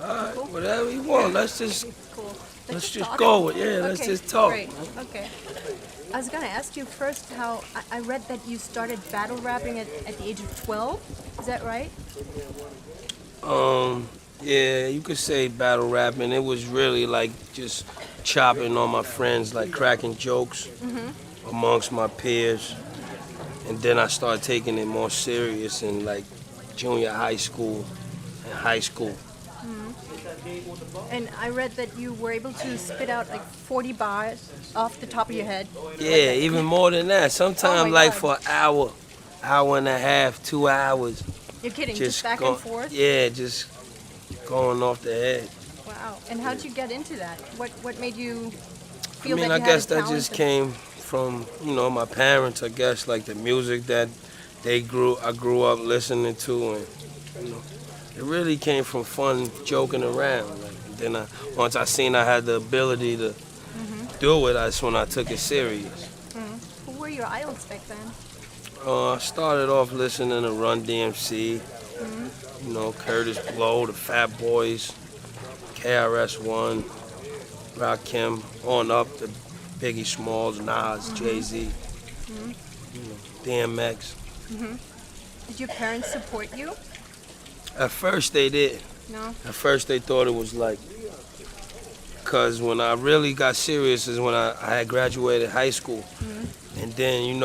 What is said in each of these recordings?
All right, Cool. whatever you want. Let's just Cool. let's just talk. go with Let's Okay, just talk. great. Okay. I was gonna ask you first how I read that you started battle rapping at the age of 12. Is that right? Um, yeah, you could say battle rapping. It was really like just chopping on my friends, like cracking jokes amongst my peers. And then I started taking it more serious in like junior high school and high school. And I read that you were able to spit out like 40 bars off the top of your head. Yeah, even more than that. Oh Sometimes my like God. for an hour, hour and a half, 2 hours. You're kidding, just back and forth? Yeah, just going off the head. Wow. And how'd you get into that? What made you I feel mean, that I you had a guess that talent? just came from, my parents, I guess, like the music that I grew up listening to, and, it really came from fun joking around. Like, and then once I seen I had the ability to do it, that's when I took it serious. Who were your idols back then? I started off listening to Run DMC, Curtis Blow, the Fat Boys, KRS-One, Rakim, on up to Biggie Smalls, Nas, Jay-Z, DMX. Did your parents support you? At first they did. No? At first they thought it was like, because when I really got serious is when I had graduated high school. And then,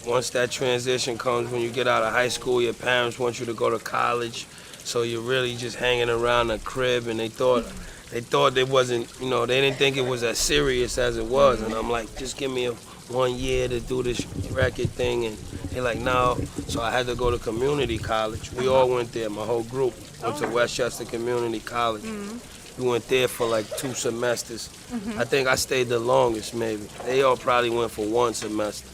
once that transition comes, when you get out of high school, your parents want you to go to college. So you're really just hanging around the crib, and they thought it wasn't, they didn't think it was as serious as it was. And I'm like, just give me 1 year to do this record thing. And they're like, no. So I had to go to community college. We all went there, my whole group went to Westchester Community College. We went there for like 2 semesters. I think I stayed the longest, maybe. They all probably went for 1 semester.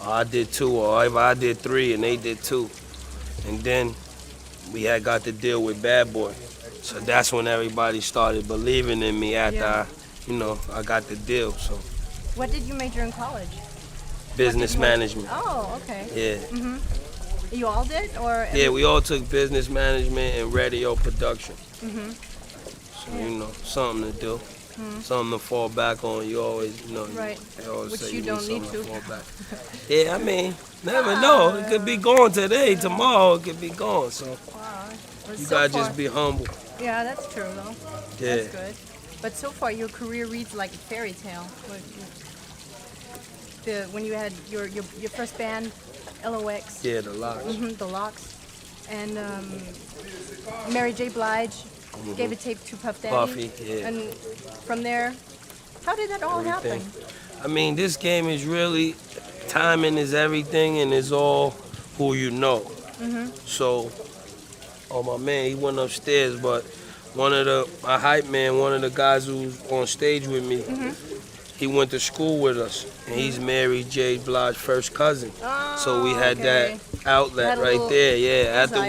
Or I did 2, or I did 3 and they did 2. And then we had got to deal with Bad Boy. So that's when everybody started believing in me after Yeah. I got the deal. So What did you major in college? business management. Oh, okay. Yeah. You all did, or? Yeah, we all took business management and radio production. So, something to do. Something to fall back on. You always, Right. they always Which say you need don't need something to. fall back. Yeah, I mean, never know. It could be gone today, tomorrow it could be gone. So Wow. Well, you so gotta far- just be humble. Yeah, that's true though. Yeah. That's good. But so far, your career reads like a fairy tale. When you had your first band, LOX. Yeah, the locks. The Locks, and Mary J. Blige gave a tape to Puff Daddy. Puffy, yeah. And from there, how did that all Everything. happen? I mean, this game is really, timing is everything, and it's all who you know. So, my man, he went upstairs, but my hype man, one of the guys who's on stage with me, he went to school with us, and he's Mary J. Blige's first cousin. So we had okay. that outlet Had a right little there, yeah. After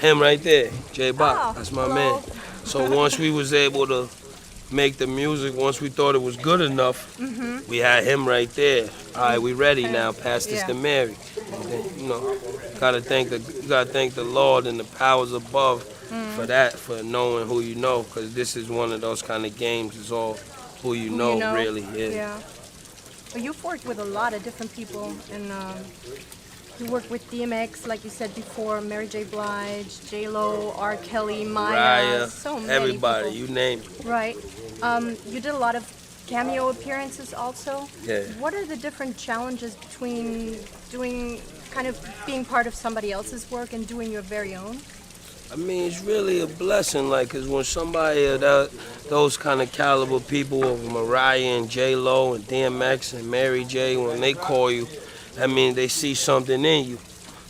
him right there, J. Bach, Oh, that's my hello. man. So once we was able to make the music, once we thought it was good enough, we had him right there. All right, we ready now. Pass this Yeah. to Mary. And then, you gotta thank the Lord and the powers above for that, for knowing who you know, because this is one of those kind of games. It's all who you know, really. Yeah. Well, you've worked with a lot of different people, and you worked with DMX, like you said before, Mary J. Blige, J-Lo, R. Kelly, Maya, Raya, so many everybody, people. you name it. Right. You did a lot of cameo appearances also. Yeah. What are the different challenges between being part of somebody else's work and doing your very own? I mean, it's really a blessing, like, 'cause when somebody of those kind of caliber people, of Mariah and J-Lo and DMX and Mary J, when they call you, that means they see something in you.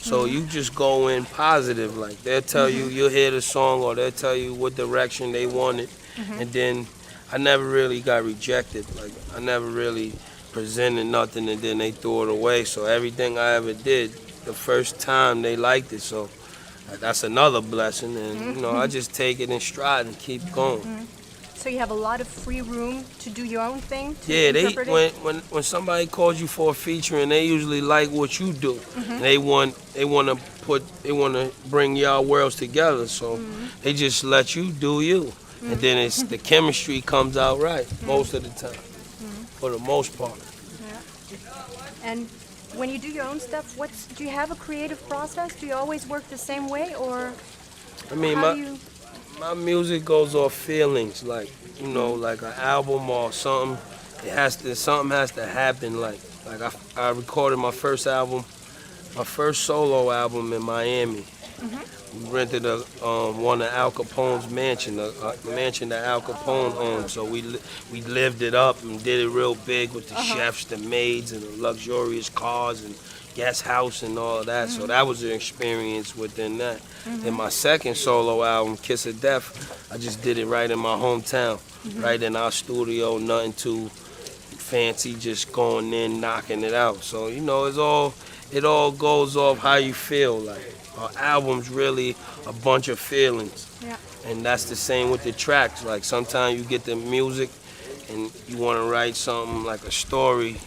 So you just go in positive, like, they'll tell you, you'll hear the song, or they'll tell you what direction they want it. And then I never really got rejected. Like, I never really presented nothing and then they threw it away. So everything I ever did, the first time they liked it. So that's another blessing, and I just take it in stride and keep going. So you have a lot of free room to do your own thing. To Yeah, interpret it? when somebody calls you for a feature and they usually like what you do, and they want to bring y'all worlds together. So they just let you do you, and then it's the chemistry comes out right most of the time, for the most part. Yeah. And when you do your own stuff, do you have a creative process? Do you always work the same way, or I mean, how do you? my music goes off feelings, like like an album or something. Something has to happen. Like I recorded my first album, my first solo album in Miami. We rented one of Al Capone's mansion, a mansion that Al Capone owned. So we lived it up and did it real big with the chefs, the maids, and the luxurious cars and guest house and all of that. So that was an experience within that. Then my second solo album, Kiss of Death, I just did it right in my hometown, right in our studio, nothing too fancy, just going in, knocking it out. So it all goes off how you feel. Like our album's really a bunch of feelings, Yeah. and that's the same with the tracks. Like sometimes you get the music and you want to write something like a story,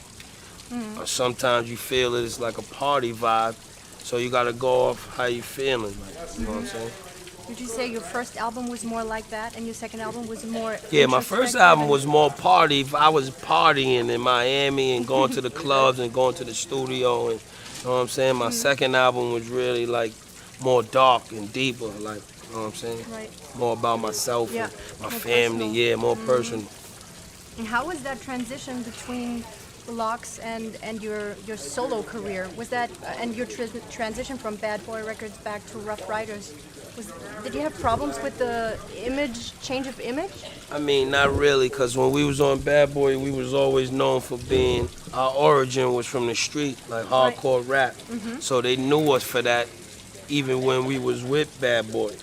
or sometimes you feel it's like a party vibe. So you gotta go off how you feeling. Like, you know what I'm saying? Would you say your first album was more like that, and your second album was more? Yeah, my first introspective album and- was more party. I was partying in Miami and going to the clubs and going to the studio, and you know what I'm saying? My second album was really like more dark and deeper, like, you know what I'm saying? Right. More about myself Yeah, and my more family, personal. yeah, more personal. And how was that transition between Locks and your solo career? Was that and your transition from Bad Boy Records back to Rough Riders? Did you have problems with the change of image? I mean, not really, because when we was on Bad Boy, we was always known for being, our origin was from the street, like hardcore rap. So they knew us for that, even when we was with Bad Boy.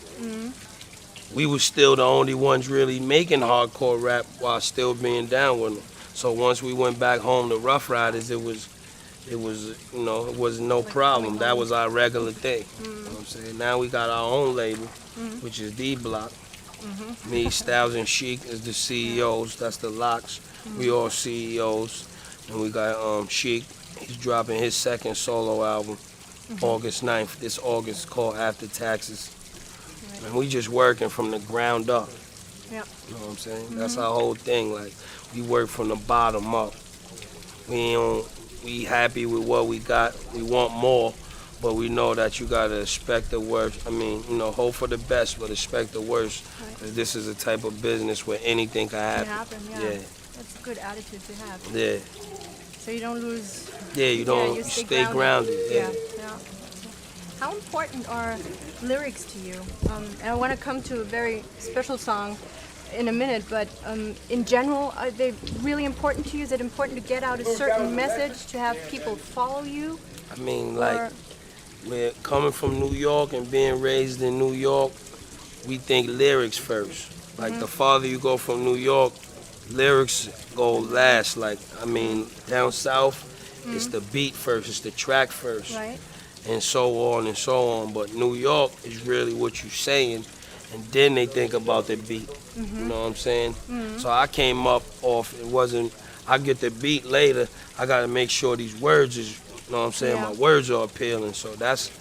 We was still the only ones really making hardcore rap while still being down with them. So once we went back home to Rough Riders, it was it was no problem. That was our regular thing. You know what I'm saying? Now we got our own label, which is D Block. Me, Styles, and Chic is the CEOs. That's the Locks. We all CEOs. And we got Chic. He's dropping his second solo album August 9th. This August, called After Taxes. And we just working from the ground up. Yeah. You know what I'm saying? That's our whole thing. Like, we work from the bottom up. We happy with what we got. We want more, but we know that you gotta expect the worst. I mean, hope for the best, but expect the worst. Because this is a type of business where anything can happen. Yeah. That's a good attitude to have. Yeah. So you don't lose. Yeah, you don't you stay grounded. Yeah. How important are lyrics to you? And I want to come to a very special song in a minute, but in general, are they really important to you? Is it important to get out a certain message, to have people follow you? I mean, like, we're coming from New York and being raised in New York, we think lyrics first. Like, the farther you go from New York, lyrics go last. Like, I mean, down south, it's the beat first, it's the track first. Right. And so on and so on. But New York is really what you're saying, and then they think about the beat. You know what I'm saying? So I came up off, I get the beat later, I gotta make sure these words is, you know what I'm saying, Yeah. my words are appealing. So that's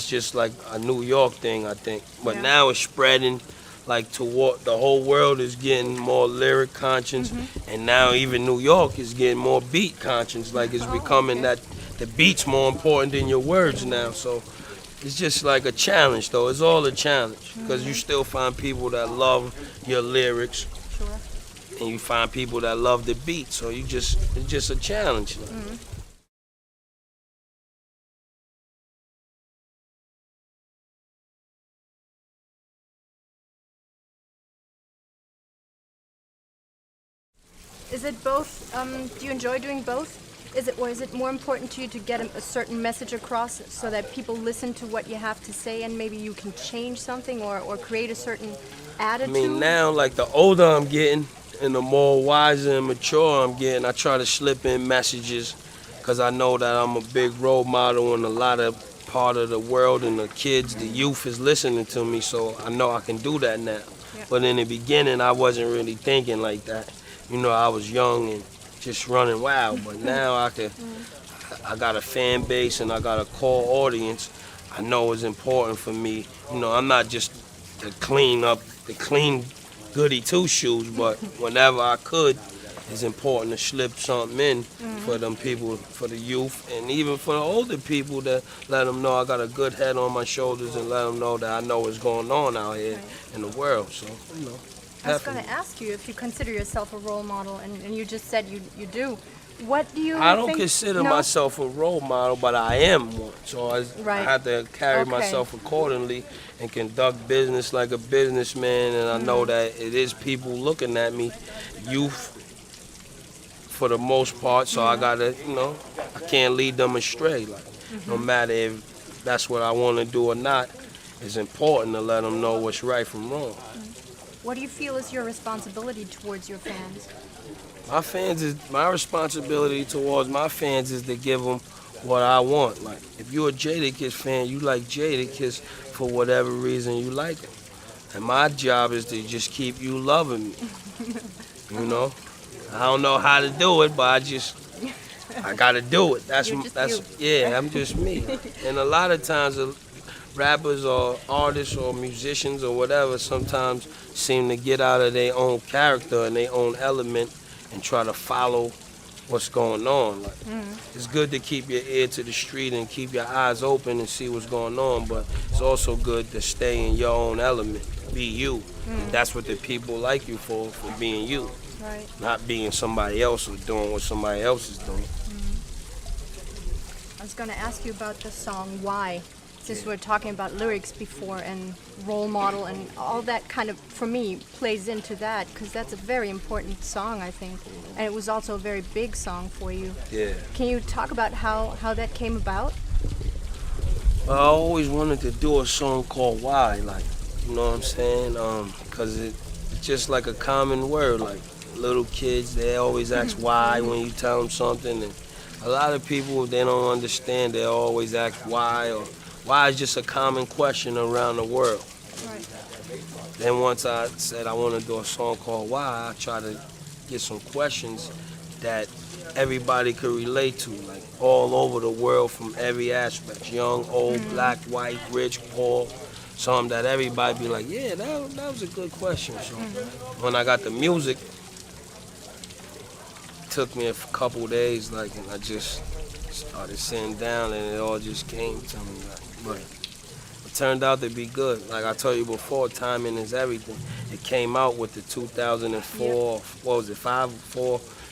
just like a New York thing, I think. But Yeah. now it's spreading, like, to what the whole world is getting more lyric conscious, and now even New York is getting more beat conscious. Like, it's becoming that the beat's more important than your words now. So it's just like a challenge, though. It's all a challenge, because you still find people that love your lyrics, Sure. and you find people that love the beat. So it's just a challenge. Is it both? Do you enjoy doing both? Is it more important to you to get a certain message across so that people listen to what you have to say, and maybe you can change something or create a certain I attitude? mean, now, like, the older I'm getting and the more wiser and mature I'm getting, I try to slip in messages, because I know that I'm a big role model in a lot of part of the world, and the kids, the youth is listening to me, so I know I can do that now. Yeah. But in the beginning, I wasn't really thinking like that. I was young and just running wild, but now I got a fan base and I got a core audience. I know it's important for me. I'm not just the clean goody two shoes, but whenever I could, it's important to slip something in for them people, for the youth, and even for the older people, to let them know I got a good head on my shoulders and let them know that I know what's going on out here in the world. So, you know, I was going definitely. to ask you if you consider yourself a role model, and you just said you do. What do you I don't think? consider No? myself a role model, but I am one. So I Right. have to carry Okay. myself accordingly and conduct business like a businessman. And I know that it is people looking at me, youth for the most part. So I gotta, you know, I can't lead them astray. Like no matter if that's what I want to do or not, it's important to let them know what's right from wrong. What do you feel is your responsibility towards your fans? My responsibility towards my fans is to give them what I want. Like if you're a Jadakiss fan, you like Jadakiss for whatever reason you like him. And my job is to just keep you loving me. You know, I don't know how to do it, but I gotta do it. You're just you. Yeah, I'm just me. And a lot of times, rappers or artists or musicians or whatever sometimes seem to get out of their own character and their own element and try to follow what's going on. Like, it's good to keep your ear to the street and keep your eyes open and see what's going on, but it's also good to stay in your own element, be you. And that's what the people like you for being you, Right. not being somebody else or doing what somebody else is doing. I was going to ask you about the song "Why," since we're talking about lyrics before and role model and all that kind of, for me, plays into that because that's a very important song, I think, and it was also a very big song for you. Yeah. Can you talk about how that came about? I always wanted to do a song called Why, like, you know what I'm saying? Because it's just like a common word, like little kids, they always ask why when you tell them something. And a lot of people, they don't understand, they always ask why, or why is just a common question around the world. Right. Then once I said I want to do a song called Why, I try to get some questions that everybody could relate to, like all over the world from every aspect, young, old, black, white, rich, poor, something that everybody be like, yeah, that was a good question. So when I got the music, it took me a couple days, like, and I just started sitting down and it all just came to me. Like, but it turned out to be good. Like I told you before, timing is everything. It came out with the 2004, what was it,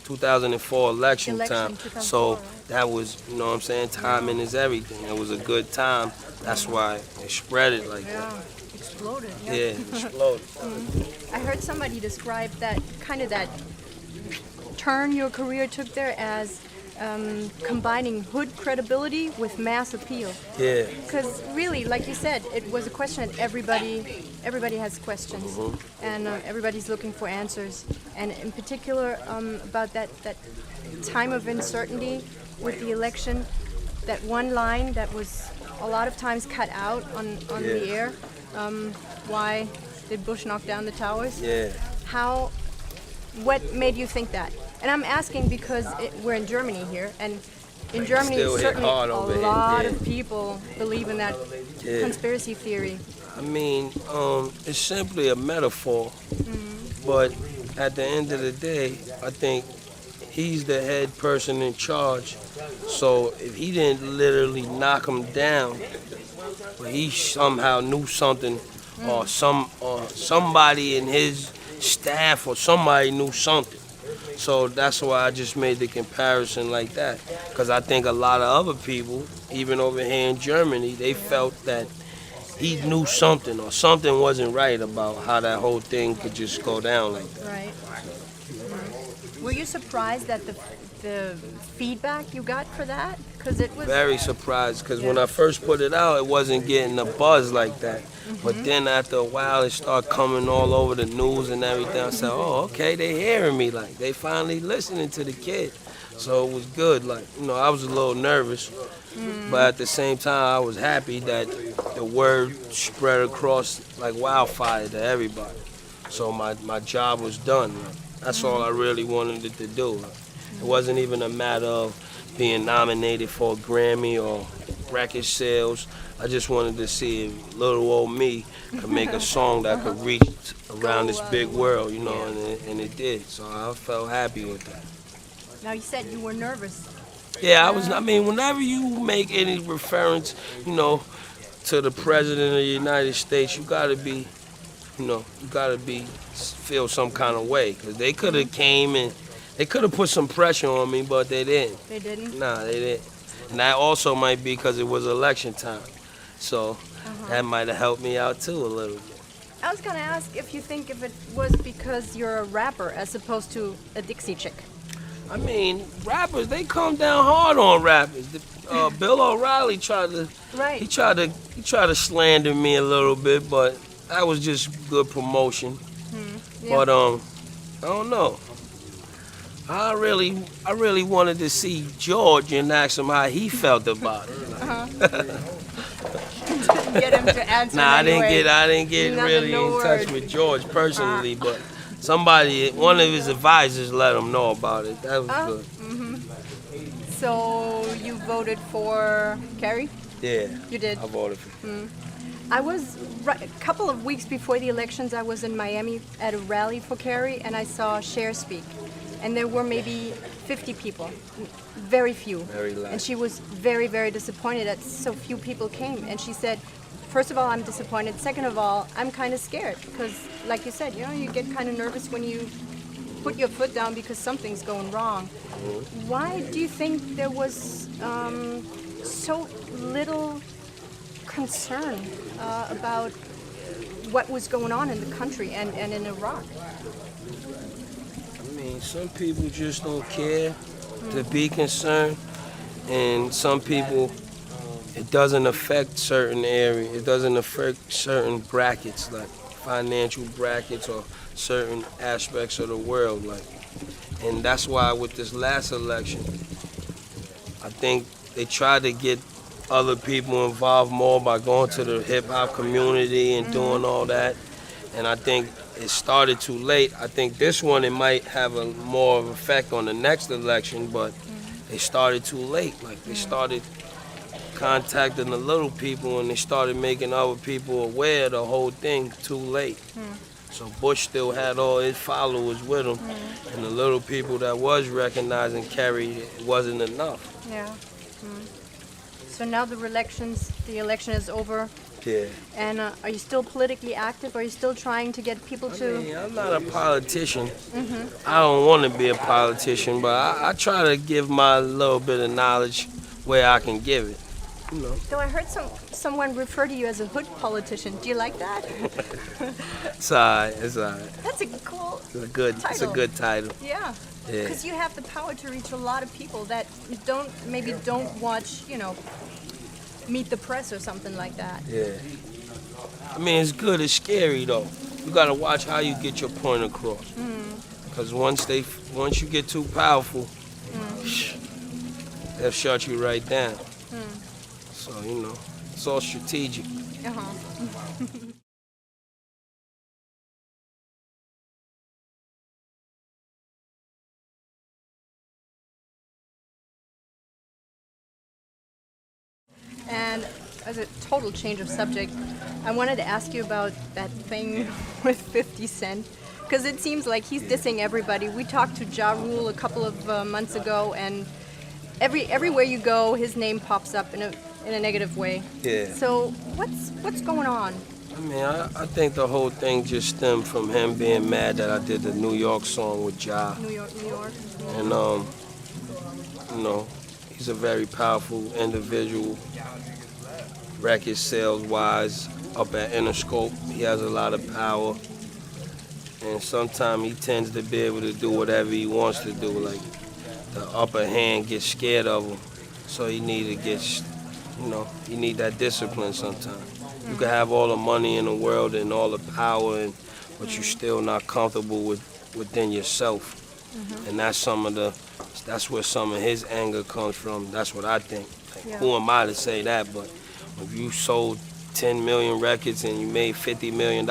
2004 election time. 2004, So right. that was, you know what I'm saying, timing is everything. It was a good time. That's why it spread it like that. Yeah, exploded. Yeah, it exploded. I heard somebody describe that kind of that turn your career took there as combining hood credibility with mass appeal. Yeah. Because really, like you said, it was a question that everybody has questions, and everybody's looking for answers. And in particular, about that time of uncertainty with the election, that one line that was a lot of times cut out on the air. Why did Bush knock down the towers? Yeah. What made you think that? And I'm asking because we're in Germany here, and in Germany, Still hit certainly hard a over here, lot yeah. of people believe in that conspiracy theory. I mean, it's simply a metaphor, but at the end of the day, I think he's the head person in charge. So if he didn't literally knock him down, but he somehow knew something, or somebody in his staff or somebody knew something. So that's why I just made the comparison like that. Because I think a lot of other people, even over here in Germany, they felt that he knew something or something wasn't right about how that whole thing could just go down like that. Right. Were you surprised at the feedback you got for that? Because it was Very surprised, because when I first put it out, it wasn't getting a buzz like that. But then after a while, it started coming all over the news and everything. I said, oh, okay, they hearing me. Like, they finally listening to the kid. So it was good. Like, you know, I was a little nervous. But at the same time, I was happy that the word spread across like wildfire to everybody. So my job was done. Like, that's all I really wanted it to do. Like, it wasn't even a matter of being nominated for a Grammy or record sales. I just wanted to see if little old me could make a song that could reach around this big world, you know, and it did. So I felt happy with that. Now you said you were nervous. Yeah, I mean, whenever you make any reference, you know, to the president of the United States, you gotta be, feel some kind of way. Cause they could have came and they could have put some pressure on me, but they didn't. They didn't? Nah, they didn't. And that also might be because it was election time. So that might have helped me out too a little bit. I was gonna ask if you think if it was because you're a rapper as opposed to a Dixie chick. I mean, rappers, they come down hard on rappers. Bill O'Reilly tried to slander me a little bit, but that was just good promotion. Yeah. But I don't know. I really wanted to see George and ask him how he felt about it. Get him to answer. Nah, anyway. I didn't get really in touch with George personally, but one of his advisors let him know about it. That was good. So you voted for Kerry? Yeah. You did? I voted for him. I was, a couple of weeks before the elections, I was in Miami at a rally for Kerry, and I saw Cher speak. And there were maybe 50 people, very few. Very light. And she was very, very disappointed that so few people came. And she said, first of all, I'm disappointed. Second of all, I'm kind of scared because, like you said, you get kind of nervous when you put your foot down because something's going wrong. Why do you think there was so little concern about what was going on in the country and in Iraq? I mean, some people just don't care to be concerned, and some people, it doesn't affect certain areas. It doesn't affect certain brackets, like financial brackets or certain aspects of the world. And that's why with this last election, I think they tried to get other people involved more by going to the hip-hop community and doing all that. And I think it started too late. I think this one, it might have a more of an effect on the next election, but they started too late. Like, they started contacting the little people and they started making other people aware of the whole thing too late. So Bush still had all his followers with him, and the little people that was recognizing Kerry, it wasn't enough. Yeah. So now the election is over. Yeah. And are you still politically active? Are you still trying to get people to... I mean, I'm not a politician. I don't want to be a politician, but I try to give my little bit of knowledge where I can give it. You know. Though I heard someone refer to you as a hood politician. Do you like that? It's alright. It's alright. That's a cool It's a good title. Yeah. Yeah. Because you have the power to reach a lot of people that don't watch, Meet the Press or something like that. Yeah. I mean, it's good. It's scary though. You gotta watch how you get your point across. Because once you get too powerful, they'll shut you right down. So it's all strategic. And as a total change of subject, I wanted to ask you about that thing with 50 Cent. Because it seems like he's dissing everybody. We talked to Ja Rule a couple of months ago, and everywhere you go, his name pops up in a negative way. Yeah. So what's going on? I mean, I think the whole thing just stemmed from him being mad that I did the New York song with Ja. New York. And he's a very powerful individual. Record sales wise, up at Interscope, he has a lot of power. And sometimes he tends to be able to do whatever he wants to do. Like, the upper hand gets scared of him. So he need to get, you need that discipline sometimes. You can have all the money in the world and all the power, but you're still not comfortable within yourself. And that's where some of his anger comes from. That's what I think. Like, who am I to say that? But if you sold 10 million records and you made $50 million,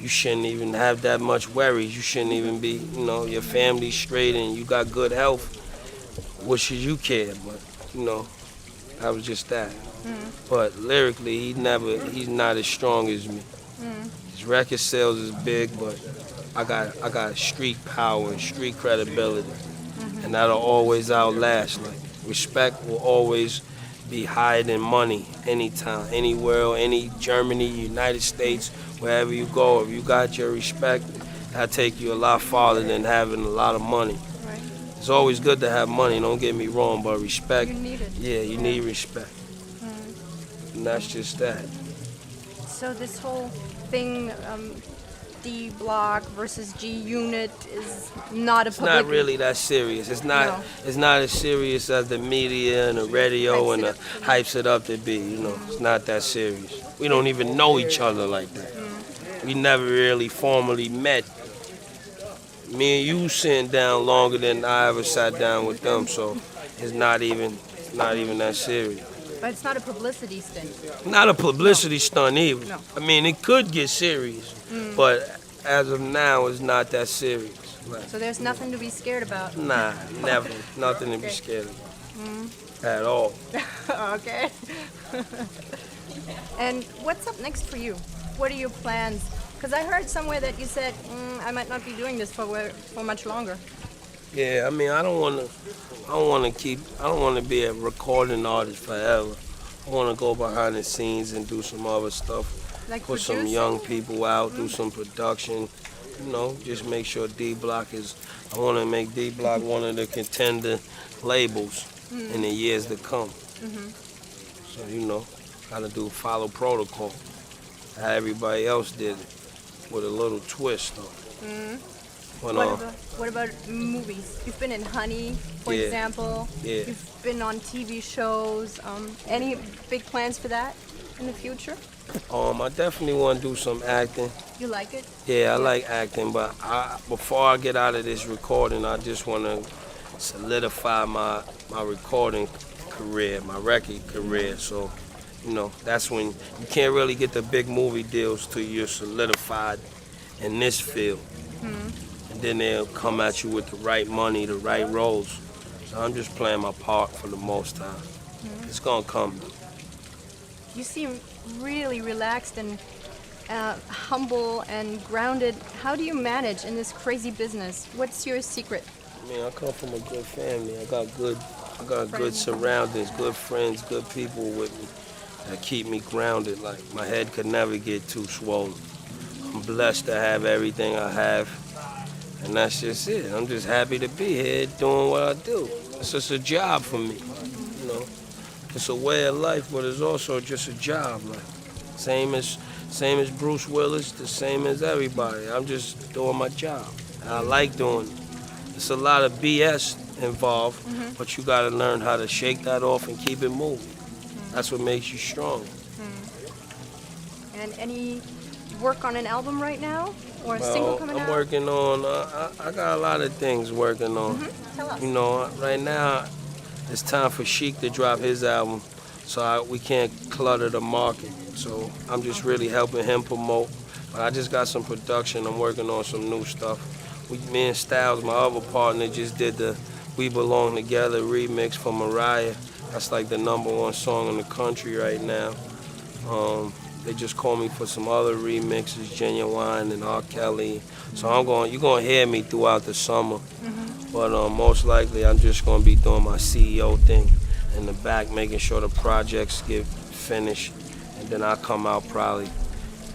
you shouldn't even have that much worries. You shouldn't even be, your family's straight and you got good health. What should you care? But, That was just that. But lyrically, he's not as strong as me. His record sales is big, but I got street power and street credibility, and that'll always outlast. Like respect will always be higher than money anytime, anywhere, any Germany, United States, wherever you go. If you got your respect, that'll take you a lot farther than having a lot of money. Right. It's always good to have money, don't get me wrong, but respect, You need it. yeah, you need respect. And that's just that. So this whole thing, D Block versus G Unit, is not a It's public. not really that serious. It's not. No. It's not as serious as the media and the radio Hypes and it the up to be. hypes it up to be. You know, it's not that serious. We don't even know each other like that. We never really formally met. Me and you sitting down longer than I ever sat down with them, so it's not even that serious. But it's not a publicity stunt. Not a publicity stunt either. No. I mean, it could get serious, but as of now, it's not that serious. Like, So there's nothing to be scared about. nah, never. Nothing to be Okay. scared of. At all. Okay. And what's up next for you? What are your plans? Because I heard somewhere that you said, I might not be doing this for much longer. Yeah, I mean, I don't want to be a recording artist forever. I want to go behind the scenes and do some other stuff. Like Put some producing? young people out, do some production. You know, just make sure D Block I want to make D Block one of the contender labels in the years to come. So, you know, gotta follow protocol. How everybody else did it, with a little twist though. When, What about movies? You've been in Honey, for Yeah. example. Yeah. You've been on TV shows. Any big plans for that in the future? I definitely want to do some acting. You like it? Yeah, I like acting, but before I get out of this recording, I just want to solidify my recording career, my record career. So, you know, that's when you can't really get the big movie deals till you're solidified in this field. And then they'll come at you with the right money, the right roles. So I'm just playing my part for the most time. It's gonna come. You seem really relaxed and humble and grounded. How do you manage in this crazy business? What's your secret? I mean, I come from a good family. I got good Friends. surroundings, good friends, good people with me that keep me grounded. Like my head could never get too swollen. I'm blessed to have everything I have, and that's just it. I'm just happy to be here doing what I do. It's just a job for me, you know. It's a way of life, but it's also just a job. Like same as Bruce Willis, the same as everybody. I'm just doing my job. And I like doing it. It's a lot of BS involved, but you gotta learn how to shake that off and keep it moving. That's what makes you strong. And any work on an album right now? Or a single coming I'm out? working on, I got a lot of things working on. Tell us. You know, right now, it's time for Sheik to drop his album, so we can't clutter the market. So I'm just really helping him promote. But I just got some production. I'm working on some new stuff. Me and Styles, my other partner, just did the We Belong Together remix for Mariah. That's like the #1 song in the country right now. They just called me for some other remixes, Genuine and R. Kelly. So you're gonna hear me throughout the summer. But most likely I'm just gonna be doing my CEO thing in the back, making sure the projects get finished. And then I'll come out probably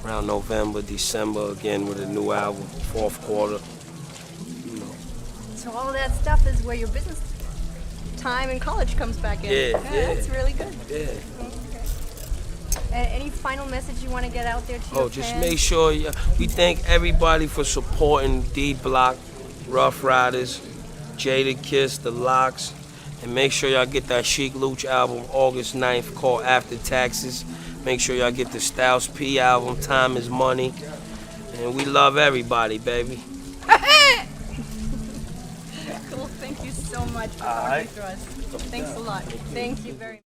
around November, December again with a new album, 4th quarter. You know. So all that stuff is where your business time in college comes back in. Yeah. That's really good. Yeah. Any final message you want to get out there to your Just fans? make sure we thank everybody for supporting D Block, Rough Riders, Jadakiss, The Locks, and make sure y'all get that Chic Luch album August 9th called After Taxes. Make sure y'all get the Styles P album Time Is Money, and we love everybody, baby. Cool. Thank you so much for All talking right. to us. Thanks a lot. Thank you very much.